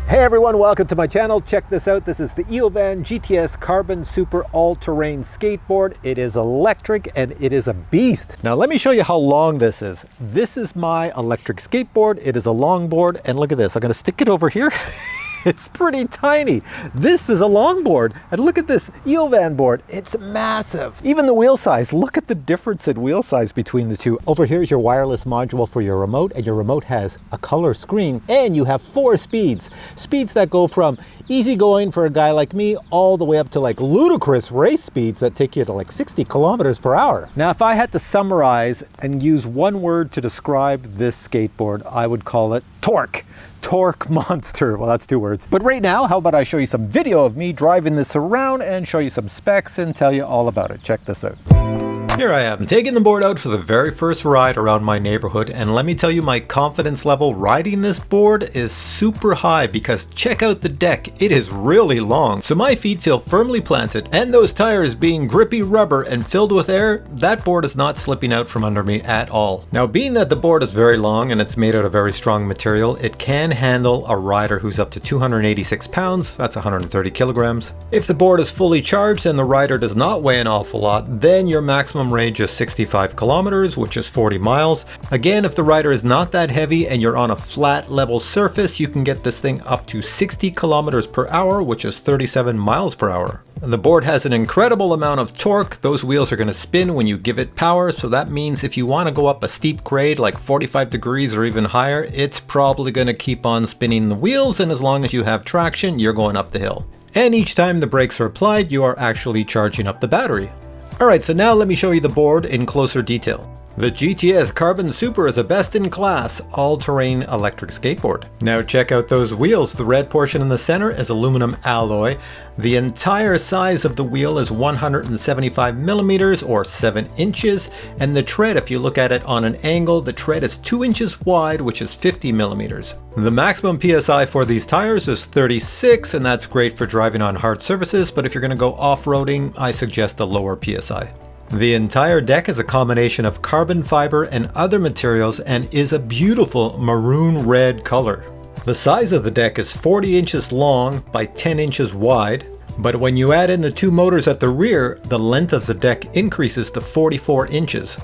Hey everyone, welcome to my channel. Check this out. This is the Eovan GTS Carbon Super All-Terrain Skateboard. It is electric and it is a beast. Now let me show you how long this is. This is my electric skateboard. It is a longboard, and look at this. I'm going to stick it over here. It's pretty tiny. This is a longboard, and look at this Eovan board. It's massive. Even the wheel size, look at the difference in wheel size between the two. Over here is your wireless module for your remote, and your remote has a color screen, and you have 4 speeds. Speeds that go from easygoing for a guy like me all the way up to like ludicrous race speeds that take you to like 60 kilometers per hour. Now, if I had to summarize and use one word to describe this skateboard, I would call it torque. Torque monster. Well, that's 2 words. But right now, how about I show you some video of me driving this around and show you some specs and tell you all about it. Check this out. Here I am, taking the board out for the very first ride around my neighborhood, and let me tell you, my confidence level riding this board is super high because check out the deck. It is really long, so my feet feel firmly planted, and those tires being grippy rubber and filled with air, that board is not slipping out from under me at all. Now, being that the board is very long and it's made out of very strong material, it can handle a rider who's up to 286 pounds, that's 130 kilograms. If the board is fully charged and the rider does not weigh an awful lot, then your maximum range is 65 kilometers, which is 40 miles. Again, if the rider is not that heavy and you're on a flat level surface, you can get this thing up to 60 kilometers per hour, which is 37 miles per hour. The board has an incredible amount of torque. Those wheels are going to spin when you give it power, so that means if you want to go up a steep grade like 45 degrees or even higher, it's probably going to keep on spinning the wheels, and as long as you have traction, you're going up the hill. And each time the brakes are applied, you are actually charging up the battery. Alright, so now let me show you the board in closer detail. The GTS Carbon Super is a best-in-class, all-terrain electric skateboard. Now check out those wheels. The red portion in the center is aluminum alloy. The entire size of the wheel is 175 millimeters or 7 inches, and the tread, if you look at it on an angle, the tread is 2 inches wide, which is 50 millimeters. The maximum PSI for these tires is 36, and that's great for driving on hard surfaces, but if you're going to go off-roading, I suggest a lower PSI. The entire deck is a combination of carbon fiber and other materials and is a beautiful maroon red color. The size of the deck is 40 inches long by 10 inches wide, but when you add in the 2 motors at the rear, the length of the deck increases to 44 inches.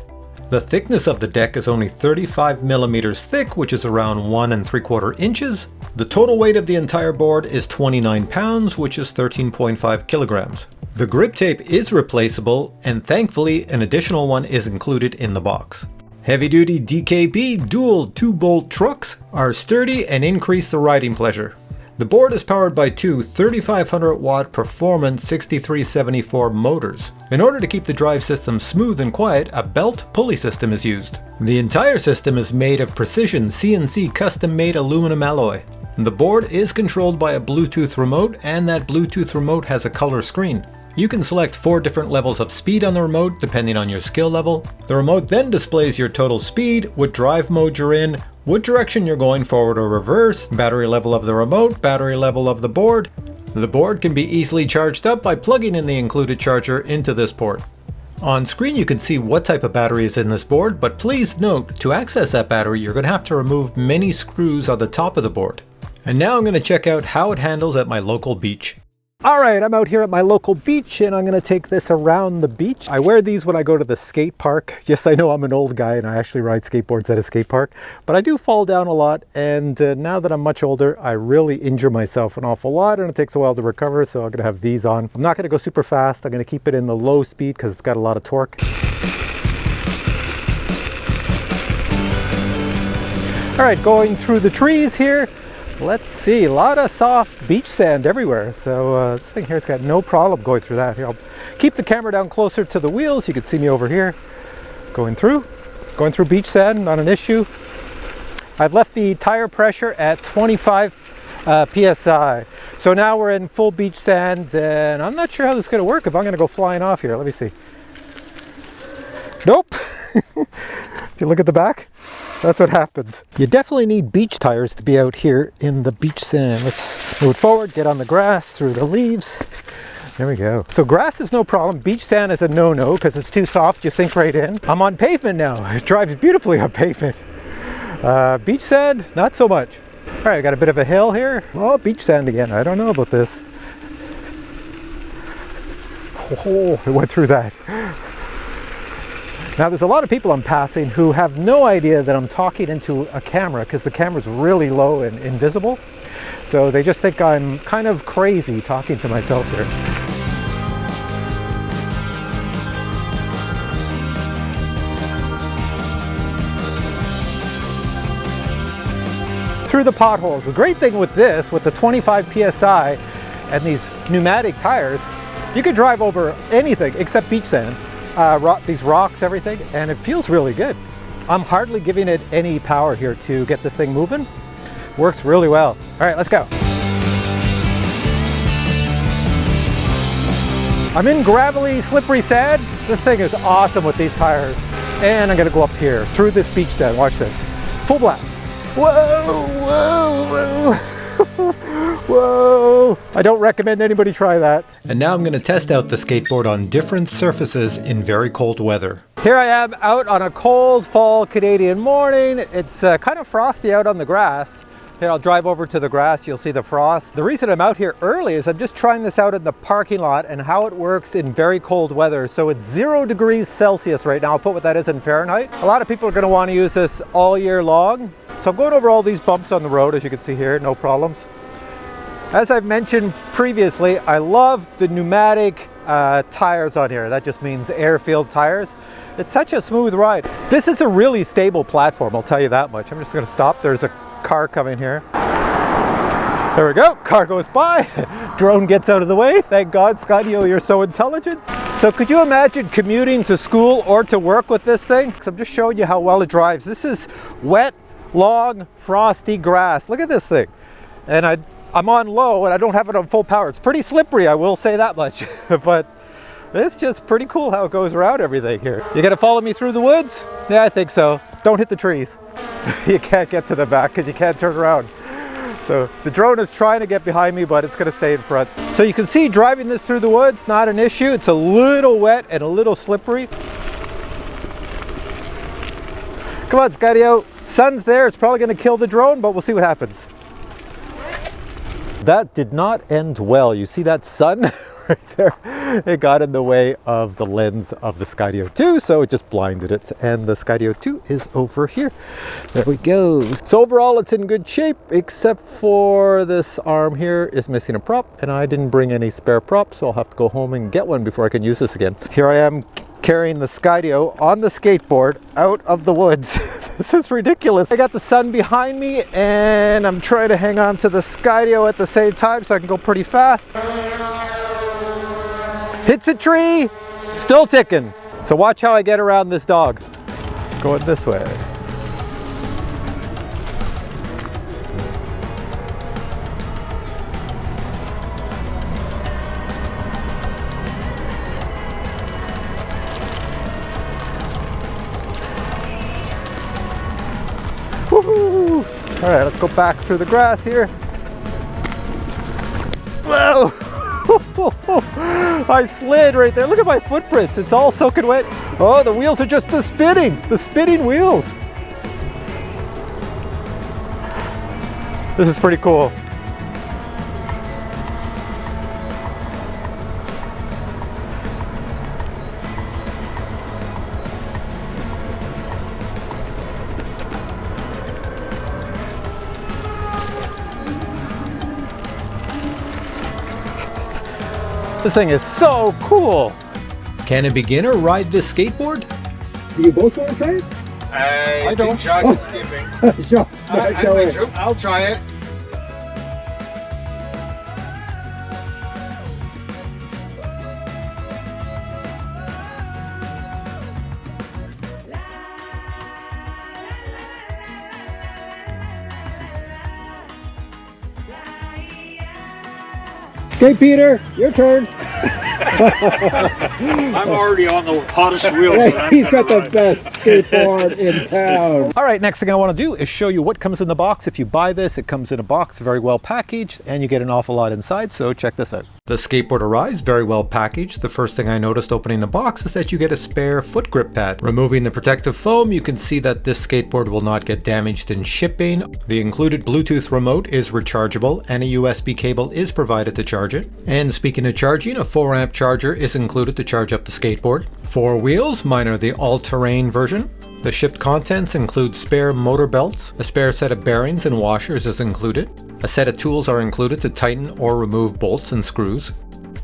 The thickness of the deck is only 35 millimeters thick, which is around 1 3/4 inches. The total weight of the entire board is 29 pounds, which is 13.5 kilograms. The grip tape is replaceable, and thankfully an additional one is included in the box. Heavy-duty DKB dual 2-bolt trucks are sturdy and increase the riding pleasure. The board is powered by 2 3500 watt performance 6374 motors. In order to keep the drive system smooth and quiet, a belt pulley system is used. The entire system is made of precision CNC custom-made aluminum alloy. The board is controlled by a Bluetooth remote, and that Bluetooth remote has a color screen. You can select 4 different levels of speed on the remote depending on your skill level. The remote then displays your total speed, what drive mode you're in, what direction you're going, forward or reverse, battery level of the remote, battery level of the board. The board can be easily charged up by plugging in the included charger into this port. On screen you can see what type of battery is in this board, but please note, to access that battery you're going to have to remove many screws on the top of the board. And now I'm going to check out how it handles at my local beach. Alright, I'm out here at my local beach and I'm going to take this around the beach. I wear these when I go to the skate park. Yes, I know I'm an old guy and I actually ride skateboards at a skate park, but I do fall down a lot, and now that I'm much older, I really injure myself an awful lot and it takes a while to recover, so I'm going to have these on. I'm not going to go super fast. I'm going to keep it in the low speed because it's got a lot of torque. Alright, going through the trees here. Let's see, a lot of soft beach sand everywhere. So this thing here, it's got no problem going through that. Here, I'll keep the camera down closer to the wheels. You can see me over here going through beach sand, not an issue. I've left the tire pressure at 25 PSI. So now we're in full beach sand, and I'm not sure how this is going to work if I'm going to go flying off here. Let me see. Nope. If you look at the back, that's what happens. You definitely need beach tires to be out here in the beach sand. Let's move forward, get on the grass, through the leaves. There we go. So grass is no problem. Beach sand is a no-no because it's too soft. You sink right in. I'm on pavement now. It drives beautifully on pavement. Beach sand, not so much. All right, got a bit of a hill here. Oh, beach sand again. I don't know about this. Oh, it went through that. Now, there's a lot of people I'm passing who have no idea that I'm talking into a camera because the camera's really low and invisible. So they just think I'm kind of crazy talking to myself here. Through the potholes. The great thing with this, with the 25 PSI and these pneumatic tires, you can drive over anything except beach sand, these rocks, everything, and it feels really good. I'm hardly giving it any power here to get this thing moving. Works really well. All right, let's go. I'm in gravelly, slippery sand. This thing is awesome with these tires. And I'm gonna go up here through this beach sand. Watch this. Full blast. Whoa, whoa, whoa. Whoa. I don't recommend anybody try that. And now I'm gonna test out the skateboard on different surfaces in very cold weather. Here I am out on a cold fall Canadian morning. It's kind of frosty out on the grass. Here, I'll drive over to the grass, you'll see the frost. The reason I'm out here early is I'm just trying this out in the parking lot and how it works in very cold weather. So it's 0 degrees Celsius right now. I'll put what that is in Fahrenheit. A lot of people are gonna want to use this all year long. So I'm going over all these bumps on the road, as you can see here, no problems. As I've mentioned previously, I love the pneumatic tires on here. That just means air-filled tires. It's such a smooth ride. This is a really stable platform, I'll tell you that much. I'm just gonna stop. There's a car coming here. There we go, car goes by. Drone gets out of the way. Thank God, Scotty, you're so intelligent. So could you imagine commuting to school or to work with this thing? So I'm just showing you how well it drives. This is wet, long, frosty grass. Look at this thing. And I'm on low and I don't have it on full power. It's pretty slippery, I will say that much. But it's just pretty cool how it goes around everything here. You gonna follow me through the woods? Yeah, I think so. Don't hit the trees. You can't get to the back because you can't turn around. So the drone is trying to get behind me, but it's gonna stay in front. So you can see driving this through the woods, not an issue. It's a little wet and a little slippery. Come on, Scotty out. Sun's there, it's probably gonna kill the drone, but we'll see what happens. That did not end well. You see that sun right there? It got in the way of the lens of the Skydio 2, so it just blinded it. And the Skydio 2 is over here. There we go. So overall, it's in good shape, except for this arm here is missing a prop, and I didn't bring any spare props, so I'll have to go home and get one before I can use this again. Here I am carrying the Skydio on the skateboard out of the woods. This is ridiculous. I got the sun behind me and I'm trying to hang on to the Skydio at the same time so I can go pretty fast. Hits a tree, still ticking. So watch how I get around this dog. Going this way. Woohoo! All right, let's go back through the grass here. Whoa! I slid right there. Look at my footprints. It's all soaking wet. Oh, the wheels are just the spinning wheels. This is pretty cool. This thing is so cool. Can a beginner ride this skateboard? Do you both want to try it? I don't. Jacques is skipping. I'll try it. Okay, Peter, your turn. I'm already on the hottest wheel. Yeah, he's got the best skateboard in town. All right, next thing I want to do is show you what comes in the box. If you buy this, it comes in a box, very well packaged, and you get an awful lot inside, so check this out. The skateboard arrives very well packaged. The first thing I noticed opening the box is that you get a spare foot grip pad. Removing the protective foam, you can see that this skateboard will not get damaged in shipping. The included Bluetooth remote is rechargeable and a USB cable is provided to charge it. And speaking of charging, a 4-amp charger is included to charge up the skateboard. 4 wheels, mine are the all-terrain version. The shipped contents include spare motor belts, a spare set of bearings and washers is included. A set of tools are included to tighten or remove bolts and screws.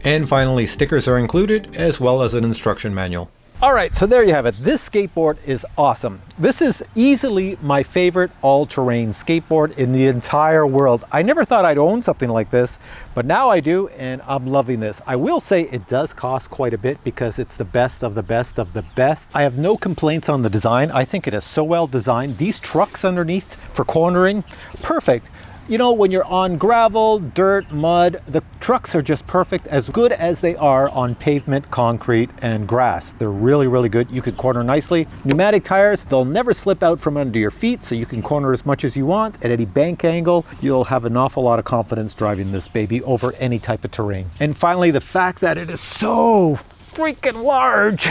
And finally, stickers are included, as well as an instruction manual. All right, so there you have it. This skateboard is awesome. This is easily my favorite all-terrain skateboard in the entire world. I never thought I'd own something like this, but now I do, and I'm loving this. I will say it does cost quite a bit because it's the best of the best of the best. I have no complaints on the design. I think it is so well designed. These trucks underneath for cornering, perfect. You know, when you're on gravel, dirt, mud, the trucks are just perfect, as good as they are on pavement, concrete, and grass. They're really, really good. You can corner nicely. Pneumatic tires, they'll never slip out from under your feet, so you can corner as much as you want. At any bank angle, you'll have an awful lot of confidence driving this baby over any type of terrain. And finally, the fact that it is so freaking large.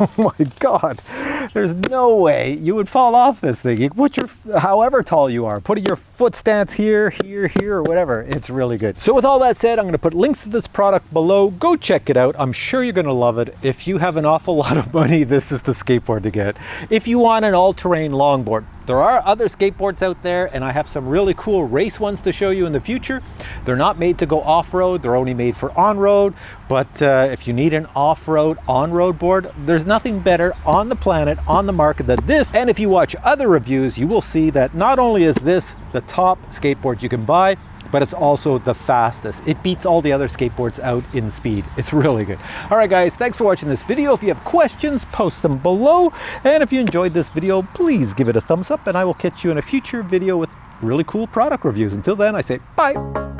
Oh my God, there's no way you would fall off this thing. You put your, however tall you are, putting your foot stance here, or whatever. It's really good. So with all that said, I'm going to put links to this product below. Go check it out. I'm sure you're going to love it. If you have an awful lot of money, this is the skateboard to get. If you want an all-terrain longboard, there are other skateboards out there, and I have some really cool race ones to show you in the future. They're not made to go off-road. They're only made for on-road. But if you need an off-road, on-road board, there's nothing better on the planet, on the market than this. And if you watch other reviews, you will see that not only is this the top skateboard you can buy, but it's also the fastest. It beats all the other skateboards out in speed. It's really good. All right, guys, thanks for watching this video. If you have questions, post them below. And if you enjoyed this video, please give it a thumbs up, and I will catch you in a future video with really cool product reviews. Until then, I say bye.